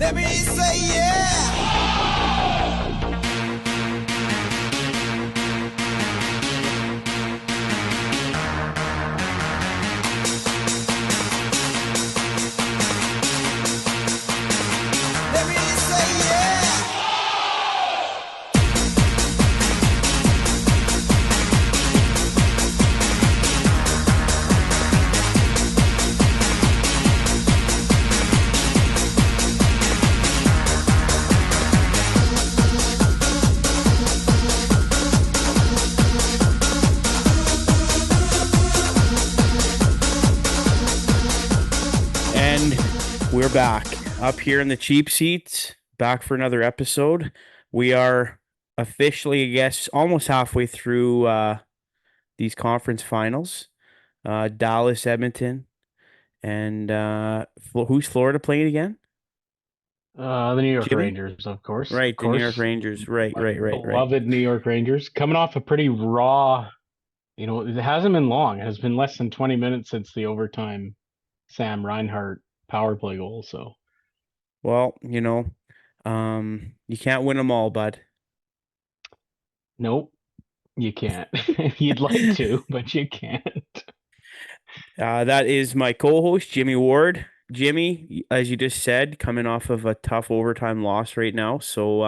Let me say yeah. Let me say yeah. And we're back up here in the cheap seats, back for another episode. We are officially, I guess, almost halfway through these conference finals. Dallas, Edmonton, and who's Florida playing again? The New York Jimmy? Rangers, of course. Right, Of the New York course. Rangers. Right, My right, right, right. beloved New York Rangers. Coming off a pretty raw, it hasn't been long. It has been less than 20 minutes since the overtime Sam Reinhart power play goal. So, Well, you can't win them all, bud. nope, you can't. You'd like to, but you can't. That is my co-host, Jimmy Ward. Jimmy, as you just said, coming off of a tough overtime loss right now. So,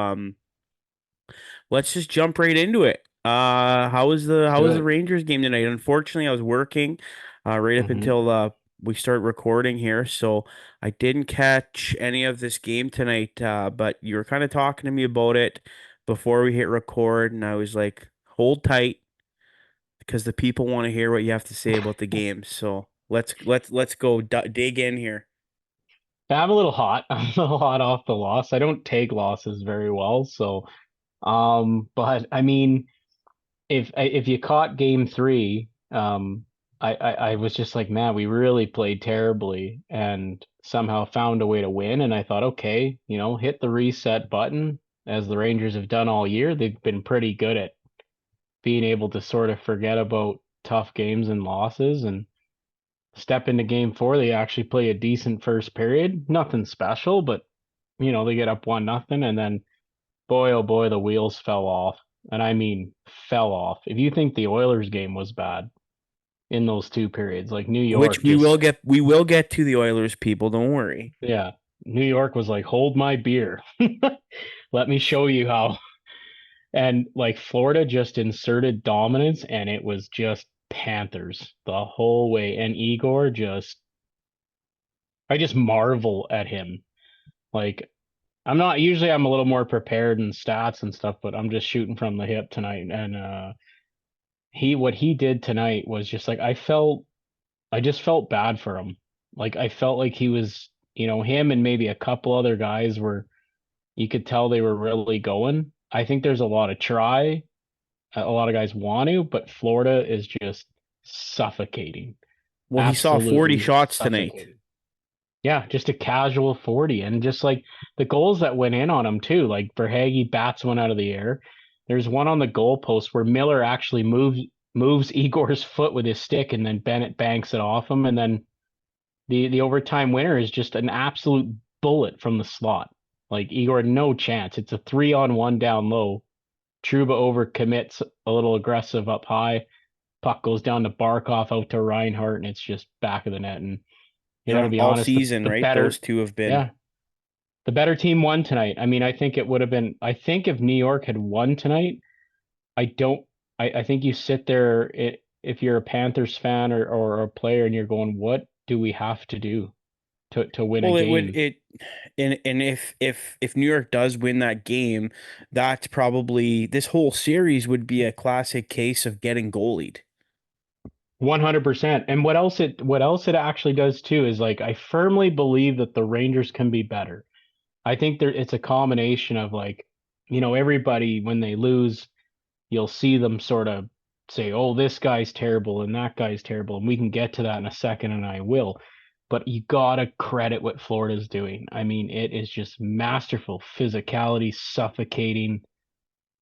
let's just jump right into it. Let's how do was the it. Rangers game tonight? Unfortunately, I was working right up hmm until we start recording here, so I didn't catch any of this game tonight. But you were kind of talking to me about it before we hit record, and I was like, hold tight because the people want to hear what you have to say about the game. So let's go dig in here. I'm a little hot. I'm a little hot off the loss. I don't take losses very well, so but I mean, if you caught game three, I was just like, man, we really played terribly and somehow found a way to win. And I thought, okay, hit the reset button as the Rangers have done all year. They've been pretty good at being able to sort of forget about tough games and losses and step into game four. They actually play a decent first period, nothing special, but they get up 1-0, and then boy, oh boy, the wheels fell off. And I mean, fell off. If you think the Oilers game was bad in those two periods, like New Which York just, we will get to the Oilers, people. Don't worry. yeah, New York was like, hold my beer. Let me show you how. And like Florida just inserted dominance, and it was just Panthers the whole way. And Igor I just marvel at him. Like, I'm a little more prepared in stats and stuff, but I'm just shooting from the hip tonight. And, what he did tonight was just like I just felt bad for him. Like I felt like he was, him and maybe a couple other guys were, you could tell they were really going. I think there's a lot of try, a lot of guys want to, but Florida is just suffocating. Well, he saw 40 Absolutely shots tonight. suffocating. Yeah, just a casual 40. And just like the goals that went in on him too, like Verhage bats one out of the air. There's one on the goalpost where Miller actually moves Igor's foot with his stick, and then Bennett banks it off him. And then the overtime winner is just an absolute bullet from the slot. Like Igor had no chance. It's a 3-on-1 down low. Truba over commits a little aggressive up high. Puck goes down to Barkov out to Reinhart, and it's just back of the net. And you got to be All honest, season, the right? Those better, two have been. yeah, the better team won tonight. I mean, I think it would have been. I think if New York had won tonight, I don't. I think you sit there if you're a Panthers fan or a player and you're going, what do we have to do to win a Well, it would game? it and if New York does win that game, that's probably this whole series would be a classic case of getting goalied. 100%. And what else it actually does too is like I firmly believe that the Rangers can be better. I think it's a combination of like, everybody when they lose, you'll see them sort of say, "Oh, this guy's terrible and that guy's terrible," and we can get to that in a second, and I will. But you gotta credit what Florida's doing. I mean, it is just masterful physicality, suffocating,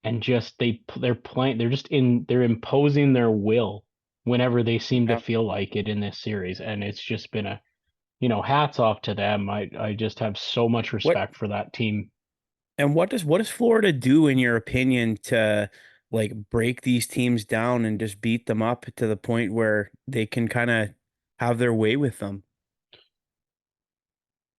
and just they're playing. They're imposing their will whenever they seem to Yeah. feel like it in this series, and it's just been a hats off to them. I just have so much What respect for that team. and what does Florida do in your opinion to like break these teams down and just beat them up to the point where they can kind of have their way with them?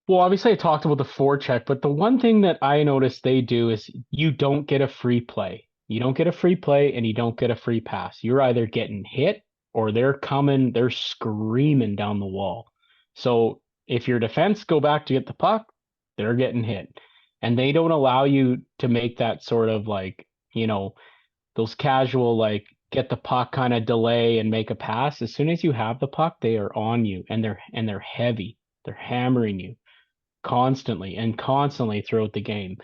Well, obviously I talked about the forecheck, but the one thing that I noticed they do is you don't get a free play. You don't get a free play and you don't get a free pass. You're either getting hit or they're screaming down the wall. So if your defense go back to get the puck, they're getting hit. And they don't allow you to make that sort of like, those casual like get the puck kind of delay and make a pass. As soon as you have the puck, they are on you and they're heavy. They're hammering you constantly and constantly throughout the game.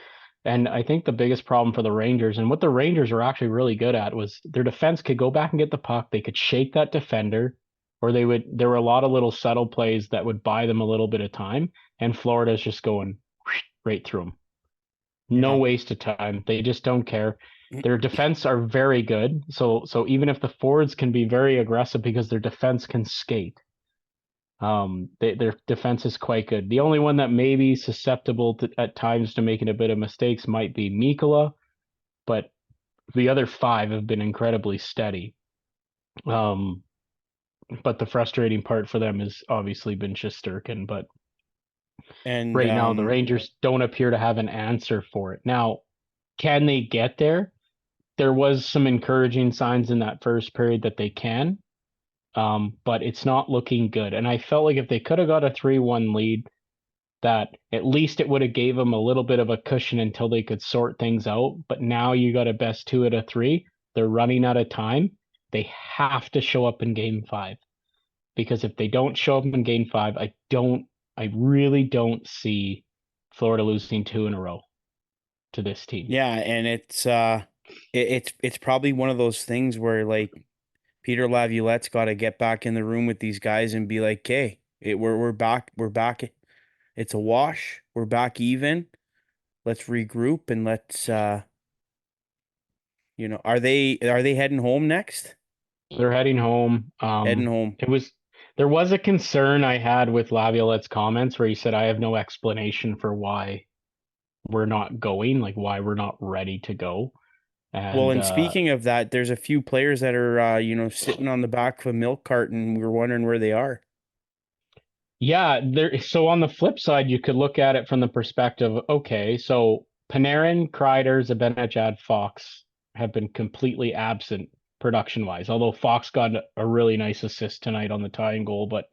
And I think the biggest problem for the Rangers and what the Rangers were actually really good at was their defense could go back and get the puck. They could shake that defender, or there were a lot of little subtle plays that would buy them a little bit of time. And Florida's just going right through them. No Yeah. waste of time. They just don't care. Their defense are very good. So even if the forwards can be very aggressive because their defense can skate, their defense is quite good. The only one that may be susceptible at times to making a bit of mistakes might be Mikola, but the other five have been incredibly steady. Um, but the frustrating part for them has obviously been Shesterkin. But And right now, the Rangers don't appear to have an answer for it. Now, can they get there? There was some encouraging signs in that first period that they can, but it's not looking good. And I felt like if they could have got a 3-1 lead, that at least it would have gave them a little bit of a cushion until they could sort things out. But now you got a best two out of three. They're running out of time. They have to show up in game five because if they don't show up in game five, I really don't see Florida losing two in a row to this team. yeah, and it's probably one of those things where like Peter Laviolette's got to get back in the room with these guys and be like, "Okay, we're back. We're back. It's a wash. We're back even. Let's regroup and let's are they heading home next? They're heading home. Heading home. There was a concern I had with Laviolette's comments where he said, I have no explanation for why we're not going, like why we're not ready to go. Well, And and speaking of that, there's a few players that are sitting on the back of a milk carton. We were wondering where they are. yeah, so on the flip side, you could look at it from the perspective, okay, so Panarin, Kreider, Zibanejad, Fox have been completely absent production wise, although Fox got a really nice assist tonight on the tying goal, but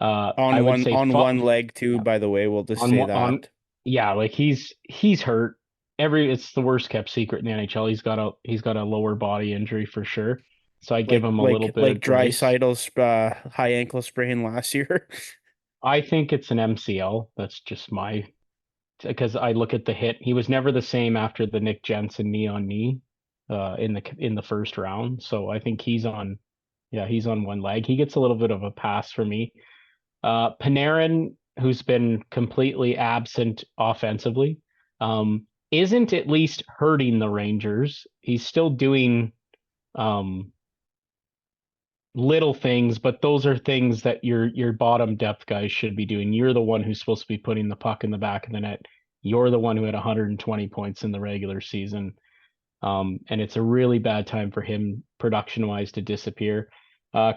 I On would one say on one leg too, by the way, we'll just say on that. yeah, like he's hurt. It's the worst kept secret in the NHL. He's got a lower body injury for sure. So I give Like him a little like bit like of grace. Draisaitl's high ankle sprain last year. I think it's an MCL. That's just my because I look at the hit. He was never the same after the Nick Jensen knee on knee in the first round. So I think he's on one leg. He gets a little bit of a pass for me. Panarin, who's been completely absent offensively, isn't at least hurting the Rangers. He's still doing um, little things, but those are things that your bottom depth guys should be doing. You're the one who's supposed to be putting the puck in the back of the net. You're the one who had 120 points in the regular season. And it's a really bad time for him production wise to disappear.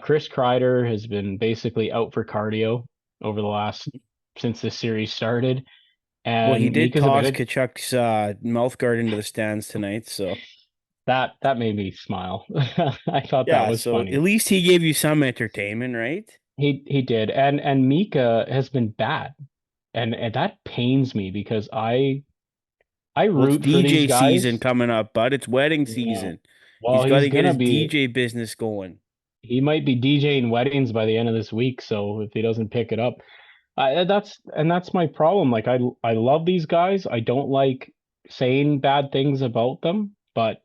Chris Kreider has been basically out for cardio over the last since this series started, Well, he and did Mika toss Zibanejad, Kachuk's mouth guard into the stands tonight, so that made me smile. I thought that yeah, was so at funny. least he gave you some entertainment, right? He did, and Mika has been bad, and that pains me because I Well, it's root for these DJ season guys. coming up, bud. It's wedding Yeah. season. Well, He's got he's to get gonna his be. DJ business going. He might be DJing weddings by the end of this week, so if he doesn't pick it up, that's my problem. Like I love these guys. I don't like saying bad things about them, but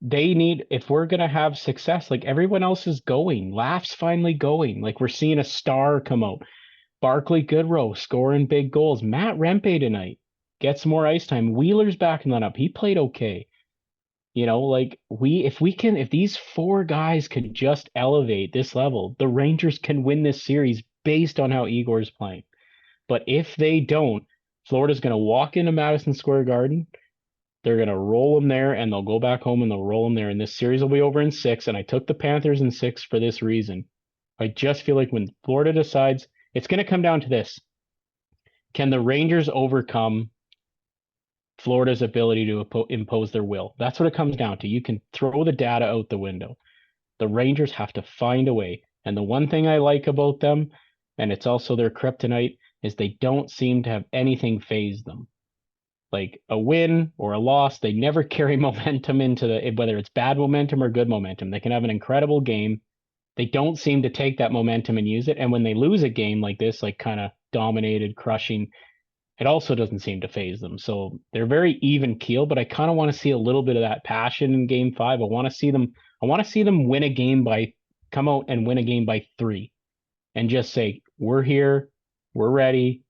they need if we're gonna have success, like everyone else is going. Laughs finally going. Like we're seeing a star come out. Barkley Goodrow scoring big goals. Matt Rempe tonight gets more ice time. Wheeler's backing that up. He played okay. Like if these four guys could just elevate this level, the Rangers can win this series based on how Igor's playing. But if they don't, Florida's going to walk into Madison Square Garden. They're going to roll them there, and they'll go back home and they'll roll them there. And this series will be over in 6. And I took the Panthers in 6 for this reason. I just feel like when Florida decides, it's going to come down to this: can the Rangers overcome Florida's ability to impose their will? That's what it comes down to. You can throw the data out the window. The Rangers have to find a way. And the one thing I like about them, and it's also their kryptonite, is they don't seem to have anything phase them. Like a win or a loss, they never carry momentum into whether it's bad momentum or good momentum. They can have an incredible game. They don't seem to take that momentum and use it. And when they lose a game like this, like kind of dominated, crushing, it also doesn't seem to phase them. So they're very even keel, but I kind of want to see a little bit of that passion in game 5. I want to see them win a game by come out and win a game by 3 and just say, we're here, we're ready,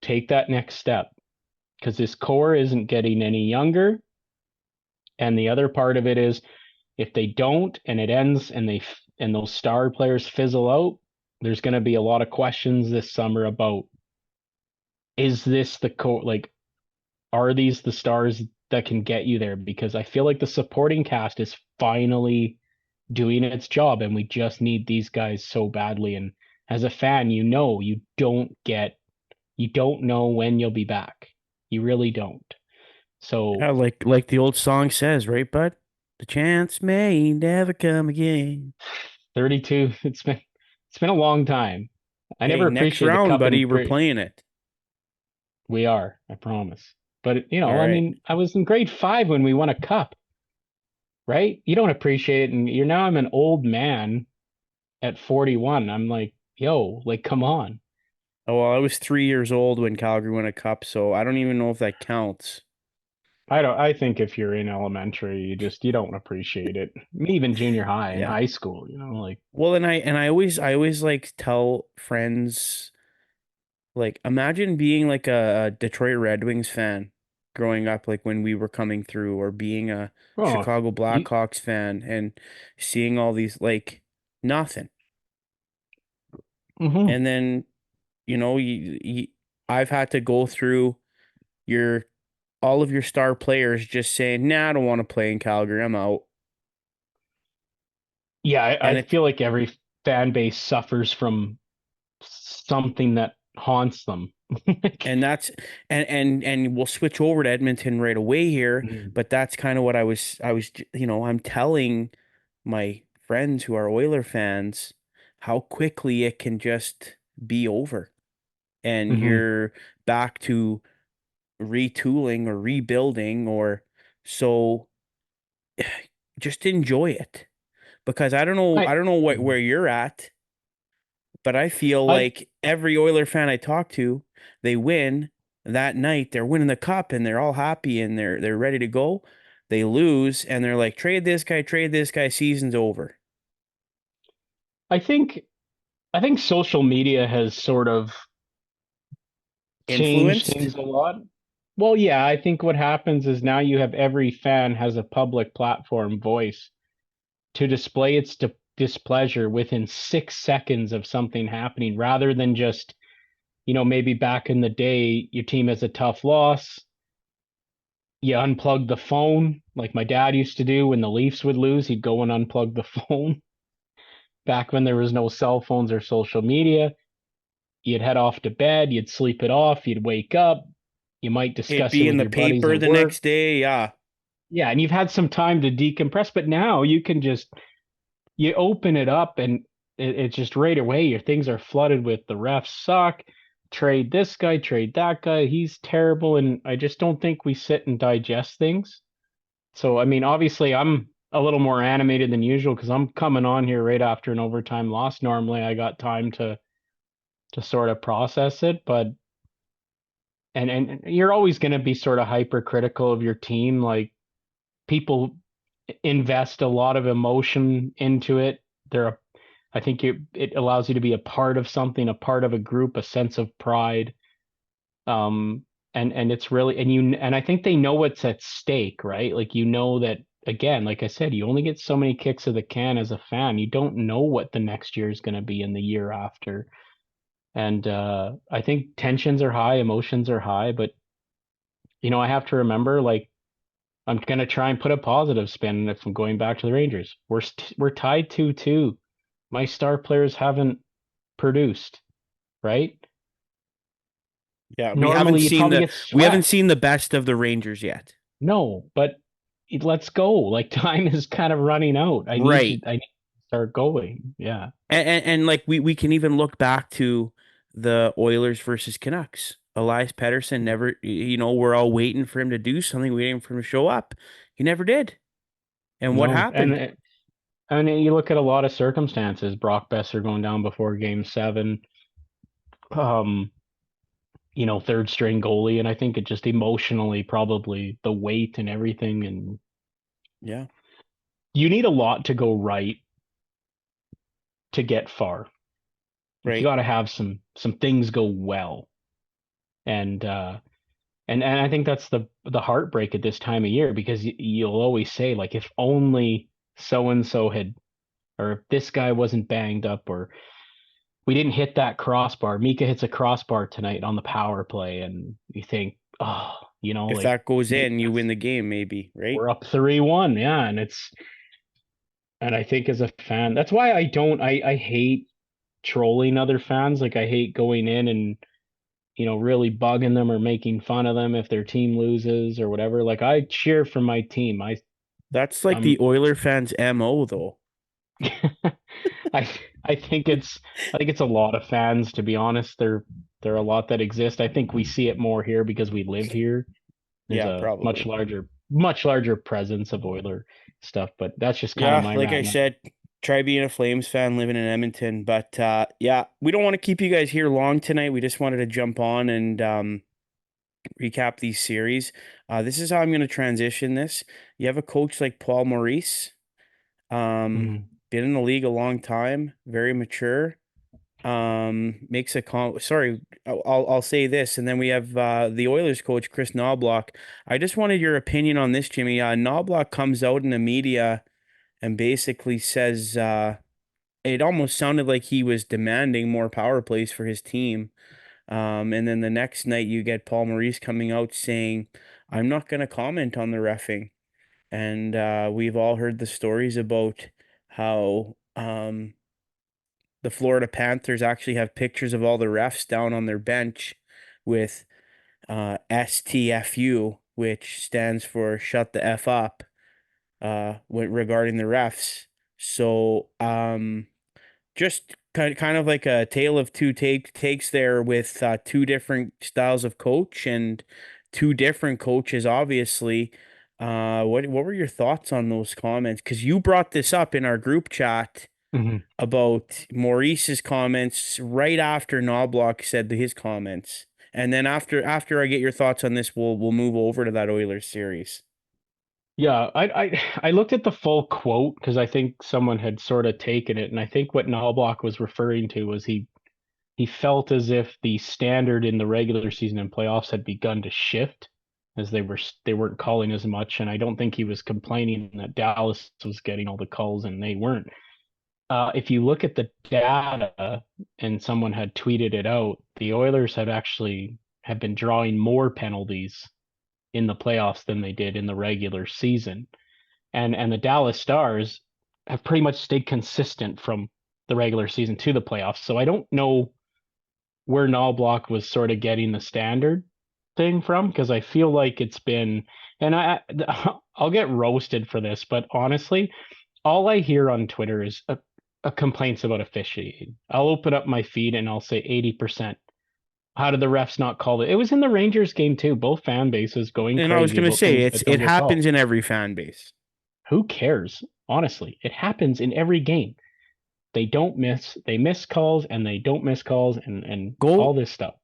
take that next step. Because this core isn't getting any younger. And the other part of it is if they don't and it ends and those star players fizzle out, there's going to be a lot of questions this summer about, is this the core? Like, are these the stars that can get you there? Because I feel like the supporting cast is finally doing its job, and we just need these guys so badly. And as a fan, you don't know when you'll be back. You really don't. So Yeah, like the old song says, right, bud? The chance may never come again. 32, it's been a long time. I Hey, never next appreciated the round, cup buddy, in we're playing it. we are, I promise. But All I right. mean, I was in grade 5 when we won a cup, right? You don't appreciate it, and I'm an old man at 41. I'm like, yo, like come on. Oh, well, I was 3 years old when Calgary won a cup, so I don't even know if that counts. I think if you're in elementary, you don't appreciate it. Even junior high and Yeah. high school, like Well, and I always like tell friends, like, imagine being like a Detroit Red Wings fan growing up, like when we were coming through, or being a oh, Chicago you Blackhawks fan and seeing all these, like, nothing. mhm. And then, I've had to go through your all of your star players just saying, "Nah, I don't want to play in Calgary. I'm out." Yeah, I And it feel like every fan base suffers from something that haunts them. Like, and that's and we'll switch over to Edmonton right away here, mhm, but that's kind of what I'm telling my friends who are Oiler fans how quickly it can just be over, and mhm. you're back to retooling or rebuilding, or so just enjoy it, because I, I don't know where mhm. you're at. But I feel I, like every Oiler fan I talk to, they win that night. They're winning the cup and they're all happy and they're ready to go. They lose and they're like, trade this guy, season's over. I think, I think social media has sort of changed Influenced? things a lot. Well, yeah, I think what happens is now you have every fan has a public platform voice to display its displeasure within 6 seconds of something happening, rather than just, maybe back in the day, your team has a tough loss. You unplug the phone, like my dad used to do when the Leafs would lose. He'd go and unplug the phone back when there was no cell phones or social media. You'd head off to bed, you'd sleep it off, you'd wake up, you might It'd discuss it be in with the your buddies paper at the work. next day. Yeah. Yeah, and you've had some time to decompress, but now you can just you open it up and it's just right away. Your things are flooded with the refs suck, trade this guy, trade that guy, he's terrible, and I just don't think we sit and digest things. So I mean, obviously, I'm a little more animated than usual because I'm coming on here right after an overtime loss. Normally, I got time to sort of process it, but and you're always going to be sort of hypercritical of your team. Like people invest a lot of emotion into it. I think it allows you to be a part of something, a part of a group, a sense of pride. Um, and it's really and I think they know what's at stake, right? Like that again, like I said, you only get so many kicks of the can as a fan. You don't know what the next year is going to be in the year after. And I think tensions are high, emotions are high, but I have to remember, like, I'm going to try and put a positive spin if I'm going back to the Rangers. We're tied 2-2. My star players haven't produced, right? Yeah, Normally you'd probably get we haven't swept. seen the best of the Rangers yet. No, but let's go. Like time is kind of running out. Right. I need to start going. Yeah. And like we can even look back to the Oilers versus Canucks. Elias Pettersson never, we're all waiting for him to do something, waiting for him to show up. He never did. And what No, and happened? I mean, you look at a lot of circumstances. Brock Besser going down before Game 7. Um, third string goalie, and I think it just emotionally probably the weight and everything, and Yeah, you need a lot to go right to get far. Like you right. got to have some things go well, and and I think that's the heartbreak at this time of year because you'll always say like if only so and so had or if this guy wasn't banged up or we didn't hit that crossbar. Mika hits a crossbar tonight on the power play, and you think, oh, If like that goes maybe in, you win the game, maybe, right? we're up 3-1. Yeah, and I think as a fan, that's why I hate trolling other fans. Like I hate going in and really bugging them or making fun of them if their team loses or whatever. Like I cheer for my team. That's like I'm the Oiler fans' MO, though. I I think it's a lot of fans, to be honest. There are a lot that exist. I think we see it more here because we live here. There's Yeah, a probably. much larger presence of Oiler stuff, but that's just kind of Yeah, my like I rant now. said, try being a Flames fan living in Edmonton. But yeah, we don't want to keep you guys here long tonight. We just wanted to jump on and recap these series. This is how I'm going to transition this. You have a coach like Paul Maurice, Mhm. been in the league a long time, very mature. Makes a sorry, I'll say this, and then we have the Oilers coach Chris Knobloch. I just wanted your opinion on this, Jimmy. Knobloch comes out in the media and basically says it almost sounded like he was demanding more power plays for his team. And then the next night you get Paul Maurice coming out saying, I'm not going to comment on the reffing. And we've all heard the stories about how the Florida Panthers actually have pictures of all the refs down on their bench with STFU, which stands for shut the F up, regarding the refs. So, just kind of like a tale of two takes there with two different styles of coach and two different coaches, obviously. What were your thoughts on those comments? Because you brought this up in our group chat Mhm. about Maurice's comments right after Knobloch said his comments. And then after I get your thoughts on this, we'll move over to that Oilers series. Yeah, I looked at the full quote because I think someone had sort of taken it, and I think what Knobloch was referring to was he felt as if the standard in the regular season and playoffs had begun to shift as they weren't calling as much, and I don't think he was complaining that Dallas was getting all the calls and they weren't. If you look at the data, and someone had tweeted it out, the Oilers have been drawing more penalties in the playoffs than they did in the regular season, and the Dallas Stars have pretty much stayed consistent from the regular season to the playoffs. So I don't know where Knoblauch was sort of getting the standard thing from because I feel like it's been, and I'll get roasted for this, but honestly, all I hear on Twitter is complaints about officiating. I'll open up my feed and I'll say 80%. How did the refs not call it? It was in the Rangers game too. Both fan bases going And I was crazy gonna about say things it that don't get called. happens in every fan base. Who cares? Honestly, it happens in every game. They miss calls and they don't miss calls and all Go this stuff.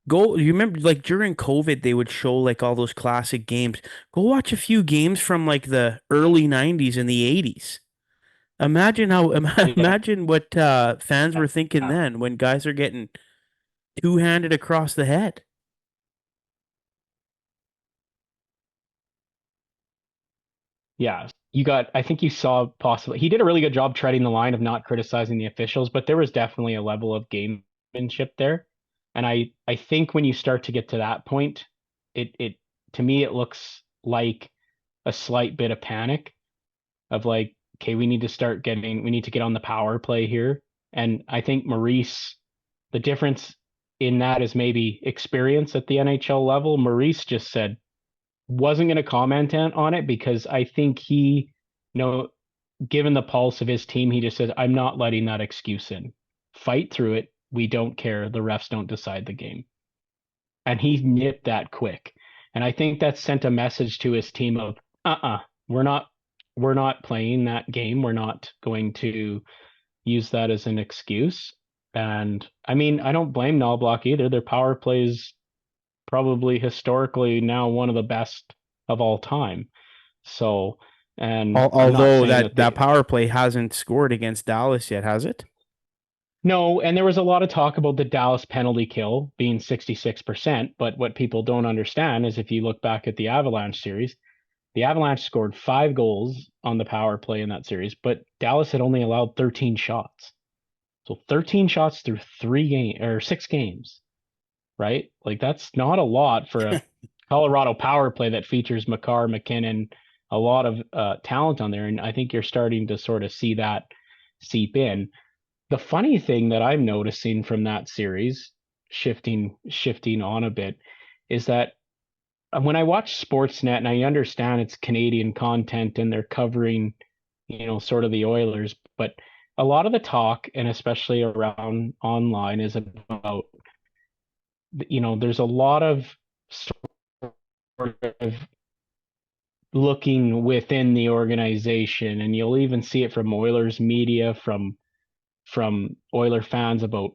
you remember like during COVID they would show like all those classic games. Go watch a few games from like the early 90s and the 80s. Imagine Yeah. imagine what fans were thinking then when guys are getting two-handed across the head. Yeah, I think you saw possibly, he did a really good job treading the line of not criticizing the officials, but there was definitely a level of gamemanship there. And I think when you start to get to that point, it to me, it looks like a slight bit of panic of like, okay, we need to get on the power play here. And I think Maurice, the difference in that is maybe experience at the NHL level. Maurice just said, wasn't going to comment on it because I think given the pulse of his team, he just says, I'm not letting that excuse in. Fight through it. We don't care. The refs don't decide the game. And he nipped that quick. And I think that sent a message to his team of, we're not, we're not playing that game. We're not going to use that as an excuse. And I mean, I don't blame Knoblauch either. Their power plays probably historically now one of the best of all time. So, and I'm not Although saying that power play hasn't scored against Dallas yet, has it? no, and there was a lot of talk about the Dallas penalty kill being 66%, but what people don't understand is if you look back at the Avalanche series, the Avalanche scored 5 goals on the power play in that series, but Dallas had only allowed 13 shots. So 13 shots through 6 games, right? Like that's not a lot for a Colorado power play that features Makar, McKinnon, a lot of talent on there. And I think you're starting to sort of see that seep in. The funny thing that I'm noticing from that series, shifting on a bit, is that when I watch Sportsnet and I understand it's Canadian content and they're covering, sort of the Oilers, but a lot of the talk, and especially around online, is about, there's a lot of sort of looking within the organization, and you'll even see it from Oilers media, from Oiler fans about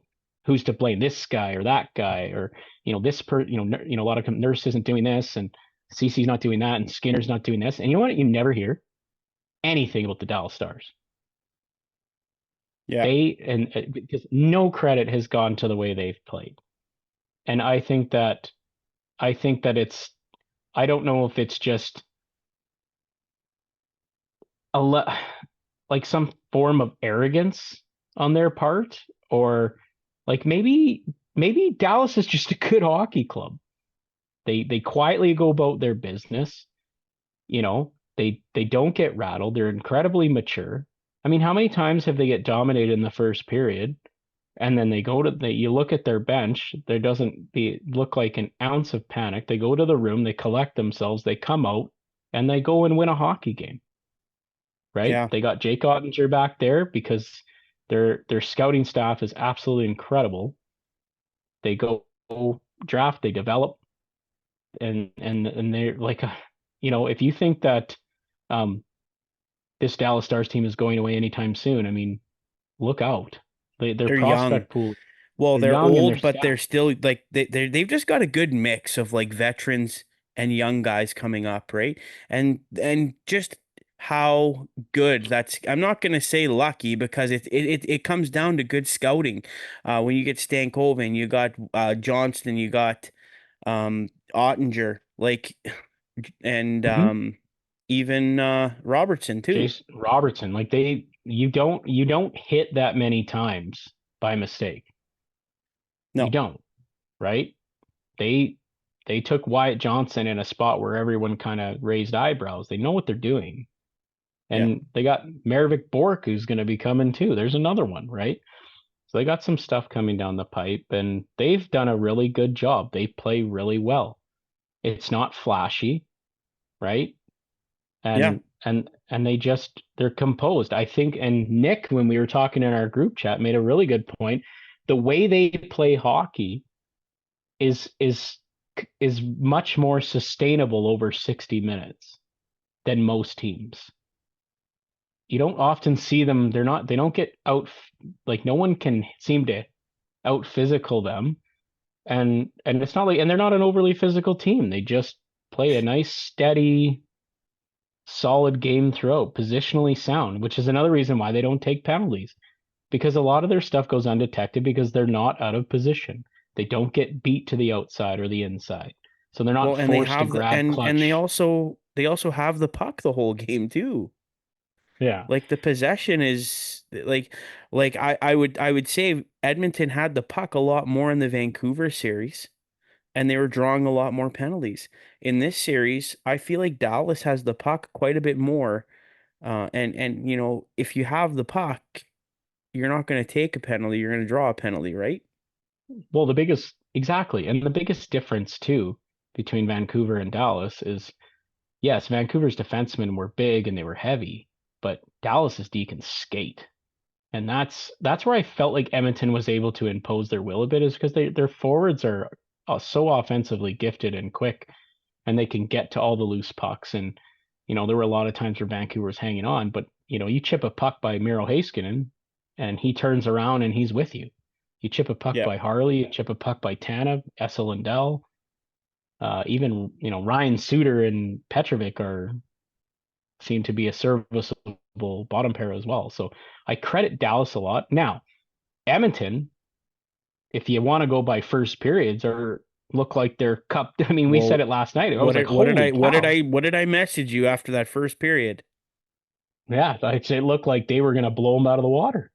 who's to blame, this guy or that guy, or a lot of Nurse isn't doing this, and CC's not doing that, and Skinner's not doing this, and you know what? You never hear anything about the Dallas Stars. Yeah. Because no credit has gone to the way they've played, and I think that it's I don't know if it's just a like some form of arrogance on their part, or like maybe Dallas is just a good hockey club. They quietly go about their business. They don't get rattled. They're incredibly mature. I mean, how many times have they get dominated in the first period, and then you look at their bench, there doesn't look like an ounce of panic. They go to the room, they collect themselves, they come out, and they go and win a hockey game, right? Yeah. They got Jake Ottinger back there because their scouting staff is absolutely incredible. They go draft, they develop, and they're like, if you think that um, this Dallas Stars team is going away anytime soon, I mean, look out. Their They're young. prospect pool, Well, they're they're young and they're old, but stacked. they're still like they've just got a good mix of like veterans and young guys coming up, right? And just how good that's I'm not gonna say lucky because it comes down to good scouting. When you get Stankoven, you got Johnston, you got Ottinger, like and Mhm. even Robertson too. Jason Robertson, like you don't hit that many times by mistake. You No, don't, right? They they took Wyatt Johnson in a spot where everyone kind of raised eyebrows. They know what they're doing. yeah, And they got Maravik Bork, who's going to be coming too. There's another one, right? So they got some stuff coming down the pipe, and they've done a really good job. They play really well. It's not flashy, right? yeah. And they're composed. I think, and Nick, when we were talking in our group chat, made a really good point. The way they play hockey is is is much more sustainable over 60 minutes than most teams. You don't often see them. They don't get out, like no one can seem to out physical them. And it's not like, and they're not an overly physical team. They just play a nice, steady, solid game throughout, positionally sound, which is another reason why they don't take penalties, because a lot of their stuff goes undetected because they're not out of position. They don't get beat to the outside or the inside. So they're not Well, and they forced to have the grab and they clutch. also they also have the puck the whole game too. Yeah. Like the possession is like I would say Edmonton had the puck a lot more in the Vancouver series and they were drawing a lot more penalties. In this series, I feel like Dallas has the puck quite a bit more. And if you have the puck, you're not going to take a penalty, you're going to draw a penalty, right? Well, exactly. And the biggest difference too between Vancouver and Dallas is yes, Vancouver's defensemen were big and they were heavy, but Dallas's D can skate. And that's where I felt like Edmonton was able to impose their will a bit is because their forwards are so offensively gifted and quick and they can get to all the loose pucks. And, there were a lot of times where Vancouver was hanging on, but, you chip a puck by Miro Heiskanen and he turns around and he's with you. You chip a puck Yeah. by Harley, you chip a puck by Tanev, Essa Lindell, even, Ryan Suter and Petrovic seem to be a serviceable bottom pair as well. So I credit Dallas a lot. Now, Edmonton, if you want to go by first periods, or look like they're cup. I mean, we said Well, it last night. I what was like, did what did holy I what did cow. I what did I message you after that first period? Yeah, I'd say it looked like they were going to blow them out of the water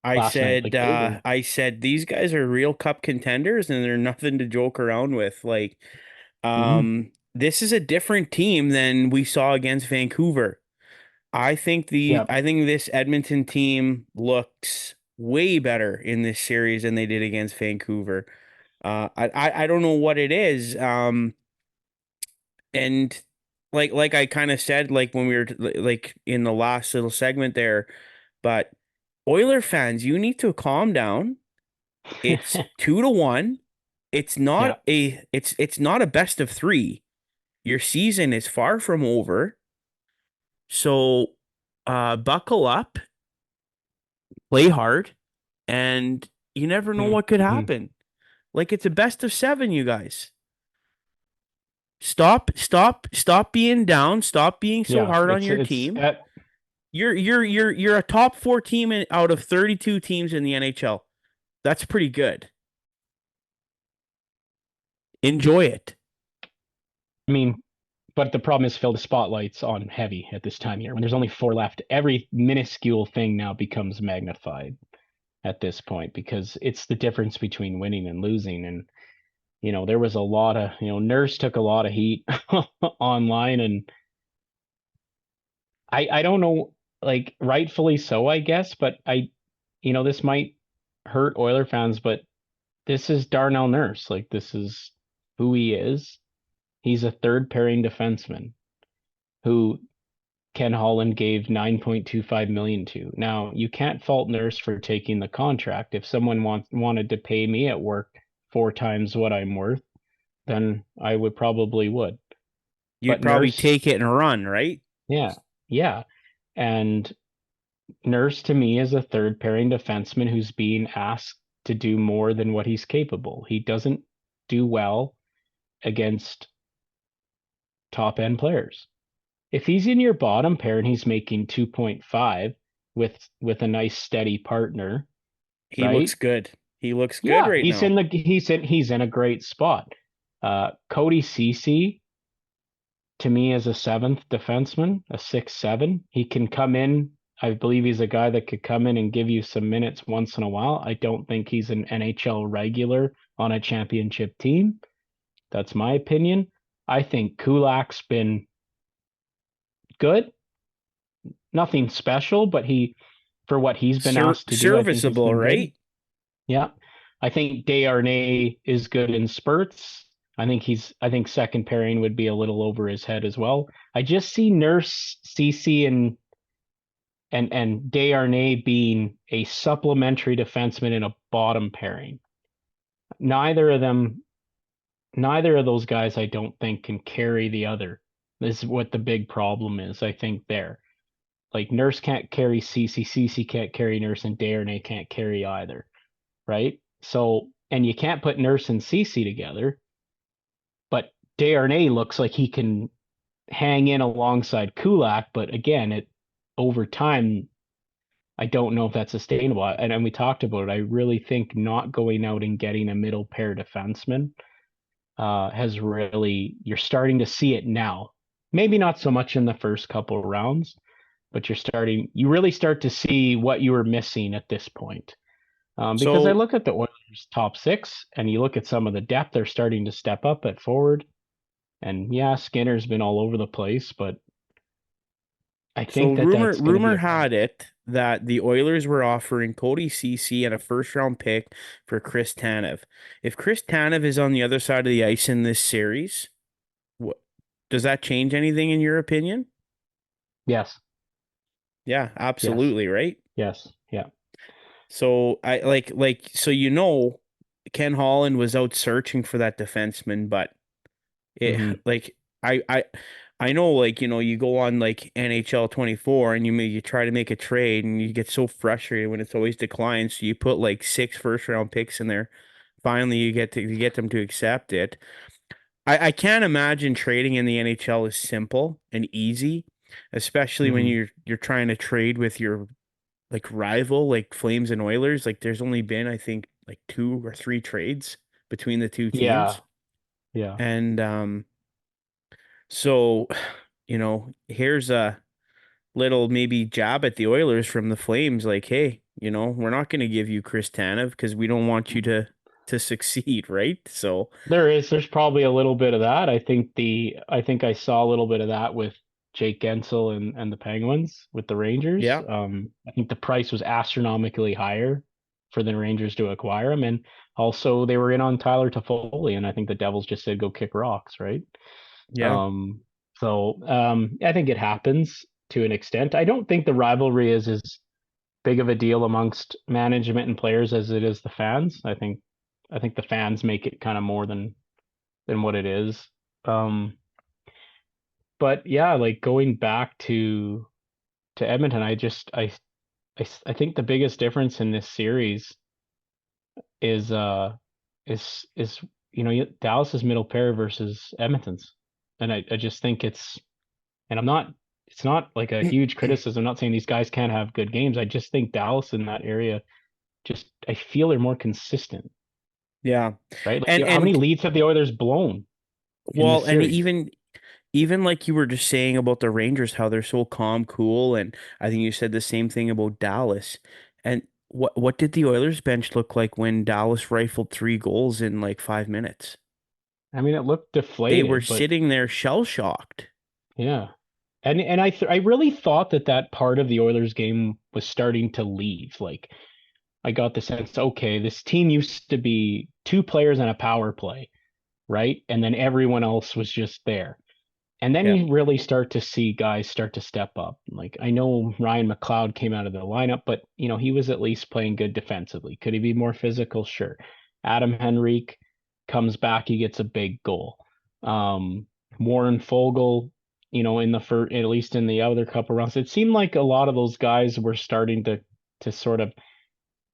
I last night. said Like they were. I said these guys are real cup contenders and they're nothing to joke around with. Like Mhm. this is a different team than we saw against Vancouver. Yeah. I think this Edmonton team looks way better in this series than they did against Vancouver. I don't know what it is. And like I kind of said, like when we were like in the last little segment there, but Oiler fans, you need to calm down. It's 2-1. Yeah. It's not a best of three. Your season is far from over. So buckle up, play hard, and you never know what could Mhm. happen. Like it's a best of seven, you guys. Stop being down. Stop being so Yeah. hard on your It's team. You're a top four team out of 32 teams in the NHL. That's pretty good. Enjoy it. I mean, but the problem is, Phil, the spotlight's on heavy at this time of year. When there's only four left, every minuscule thing now becomes magnified at this point because it's the difference between winning and losing. And there was a lot of, Nurse took a lot of heat online, and I don't know, like rightfully so, I guess, but this might hurt Oiler fans, but this is Darnell Nurse. Like this is who he is. He's a third pairing defenseman who Ken Holland gave 9.25 million to. Now, you can't fault Nurse for taking the contract. If someone wanted to pay me at work four times what I'm worth, then I would. You'd But probably Nurse, take it and run, right? yeah, yeah. And Nurse to me is a third pairing defenseman who's being asked to do more than what he's capable. He doesn't do well against top end players. If he's in your bottom pair and he's making 2.5 with a nice steady partner, He looks right? good. He looks good Yeah, right now. he's in a great spot. Cody Cece to me is a seventh defenseman, a 6-7. He can come in. I believe he's a guy that could come in and give you some minutes once in a while. I don't think he's an NHL regular on a championship team. That's my opinion. I think Kulak's been good. Nothing special, but for what he's been asked to do, I think he's Serviceable, been good. right? Yeah. I think Desharnais is good in spurts. I think second pairing would be a little over his head as well. I just see Nurse, CC, and Desharnais being a supplementary defenseman in a bottom pairing. Neither of them, neither of those guys, I don't think can carry the other. This is what the big problem is, I think, there. Like Nurse can't carry CC, CC can't carry Nurse, and Desharnais can't carry either, right? So, and you can't put Nurse and CC together, but Desharnais looks like he can hang in alongside Kulak, but again, over time, I don't know if that's sustainable. And we talked about it. I really think not going out and getting a middle pair defenseman has really, you're starting to see it now. Maybe not so much in the first couple of rounds, but you really start to see what you were missing at this point. Because I So look at the Oilers' top six, and you look at some of the depth they're starting to step up at forward. And yeah, Skinner's been all over the place, but I so think that rumor that's going to be rumor a problem. had it that the Oilers were offering Cody Ceci and a first round pick for Chris Tanev. If Chris Tanev is on the other side of the ice in this series, what does that change anything in your opinion? Yes, Yeah, yes, absolutely, right? yes, yeah. So I so Ken Holland was out searching for that defenseman, but it Hmm. like I I I know you go on like NHL 24 and you try to make a trade and you get so frustrated when it's always declines. So you put like six first round picks in there. Finally you get them to accept it. I can't imagine trading in the NHL is simple and easy, especially when Hmm. you're trying to trade with your like rival like Flames and Oilers. Like there's only been I think like two or three trades between the two Yeah, teams. yeah. And so here's a little maybe jab at the Oilers from the Flames like, hey, we're not going to give you Chris Tanev because we don't want you to succeed, right? So, There's probably a little bit of that. I think I saw a little bit of that with Jake Gensel and the Penguins with the Rangers. yeah. I think the price was astronomically higher for the Rangers to acquire him, and also they were in on Tyler Toffoli, and I think the Devils just said go kick rocks, right? Yeah. Um, I think it happens to an extent. I don't think the rivalry is as big of a deal amongst management and players as it is the fans. I think the fans make it kind of more than what it is. Um, but yeah, like going back to Edmonton, I think the biggest difference in this series is is Dallas's middle pair versus Edmonton's, and I just think and it's not like a huge criticism. I'm not saying these guys can't have good games. I just think Dallas in that area I feel they're more consistent, Yeah. right? Like And how many and leads have the Oilers blown in this well, and series? even like you were just saying about the Rangers, how they're so calm, cool, and I think you said the same thing about Dallas. And what did the Oilers bench look like when Dallas rifled three goals in like 5 minutes? I mean, it looked They were deflated, but sitting there shell shocked. yeah. And I really thought that that part of the Oilers game was starting to leave. Like I got the sense, okay, this team used to be two players and a power play, right? And then everyone else was just there. And then Yeah. you really start to see guys start to step up. Like I know Ryan McLeod came out of the lineup, but he was at least playing good defensively. Could he be more physical? Sure. Adam Henrique comes back, he gets a big goal. Um, Warren Fogle, in the first, at least in the other couple rounds, it seemed like a lot of those guys were starting to sort of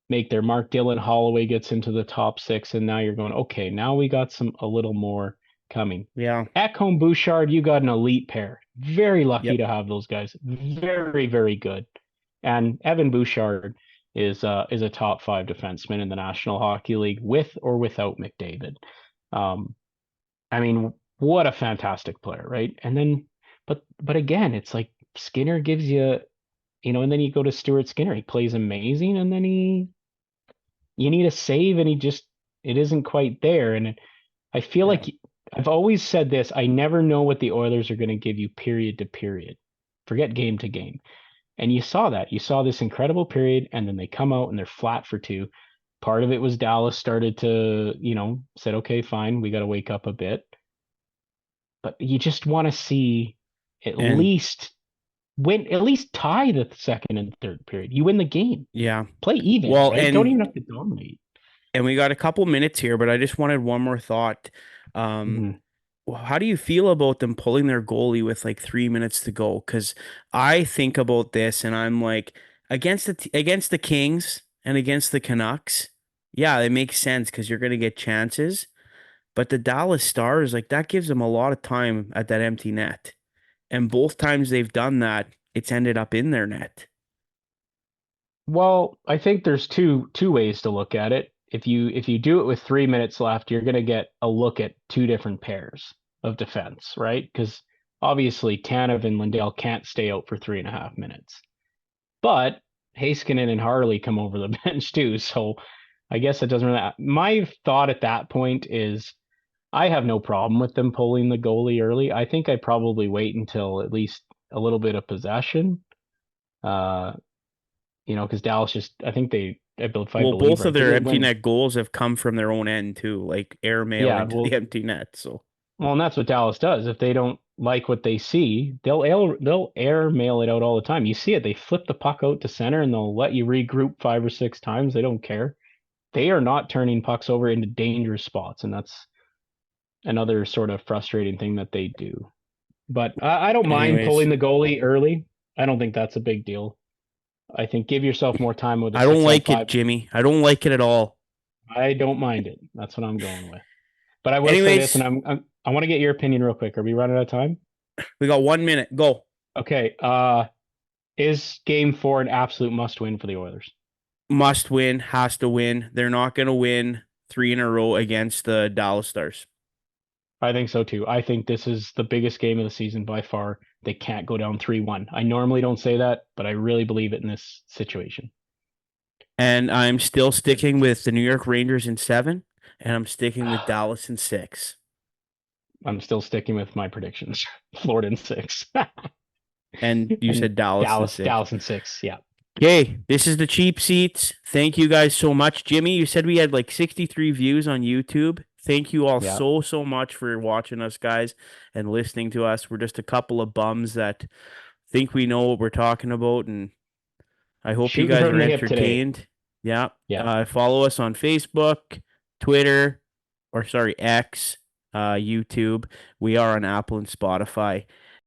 make their mark. Dylan Holloway gets into the top six, and now you're going, okay, now we got a little more coming. Yeah. Ekholm Bouchard, you got an elite pair. Very lucky Yep. to have those guys. Very, very good. And Evan Bouchard is a top five defenseman in the National Hockey League with or without McDavid. Um, I mean, what a fantastic player, right? And then, but again, it's like Skinner gives you, and then you go to Stuart Skinner. He plays amazing, and then you need a save, and it isn't quite there. And I feel Yeah. like I've always said this. I never know what the Oilers are going to give you period to period. Forget game to game. And you saw that. You saw this incredible period, and then they come out and they're flat for two. Part of it was Dallas started to, said, okay, fine, we got to wake up a bit. But you just want to see at And least at least tie the second and third period. You win the game. yeah. Play even, Well, right? Don't even have to dominate. and we got a couple minutes here, but I just wanted one more thought. Um, Mhm. how do you feel about them pulling their goalie with like 3 minutes to go? Because I think about this and I'm like, against the Kings and against the Canucks, yeah, it makes sense because you're gonna get chances. But the Dallas Stars, like that gives them a lot of time at that empty net. And both times they've done that, it's ended up in their net. Well, I think there's two ways to look at it. If you do it with 3 minutes left, you're going to get a look at two different pairs of defense, right? Because obviously Tanev and Lindell can't stay out for 3.5 minutes. But Heiskanen and Harley come over the bench too. So I guess it doesn't really. My thought at that point is I have no problem with them pulling the goalie early. I think I'd probably wait until at least a little bit of possession. Uh, because Dallas just, I think if I Well, believe both right, of they their didn't empty win. net goals have come from their own end too, like airmail Yeah, into the well, empty net. So and that's what Dallas does. If they don't like what they see, they'll air mail it out all the time. You see it. They flip the puck out to center and they'll let you regroup 5 or 6 times. They don't care. They are not turning pucks over into dangerous spots, and that's another sort of frustrating thing that they do. But I don't mind anyways, pulling the goalie early. I don't think that's a big deal. I think give yourself more time with a I don't six on like it, five. Jimmy. I don't like it at all. I don't mind it. That's what I'm going with. But I will say this, and Anyways, I want to get your opinion real quick. Are we running out of time? we got 1 minute. Go. Okay. Is Game 4 an absolute must win for the Oilers? Must win, has to win. They're not going to win three in a row against the Dallas Stars. I think so too. I think this is the biggest game of the season by far. They can't go down 3-1. I normally don't say that, but I really believe it in this situation. And I'm still sticking with the New York Rangers in 7, and I'm sticking with Dallas in 6. I'm still sticking with my predictions. Florida in 6. And you And said Dallas in 6. Dallas in 6. Yeah. Okay, this is the cheap seats. Thank you guys so much. Jimmy, you said we had like 63 views on YouTube. Thank you all Yeah. so much for watching us, guys, and listening to us. We're just a couple of bums that think we know what we're talking about, and I hope you Shooting guys are from the hip today. entertained. Yeah. Yeah. Follow us on Facebook, Twitter, or sorry, X, YouTube. We are on Apple and Spotify.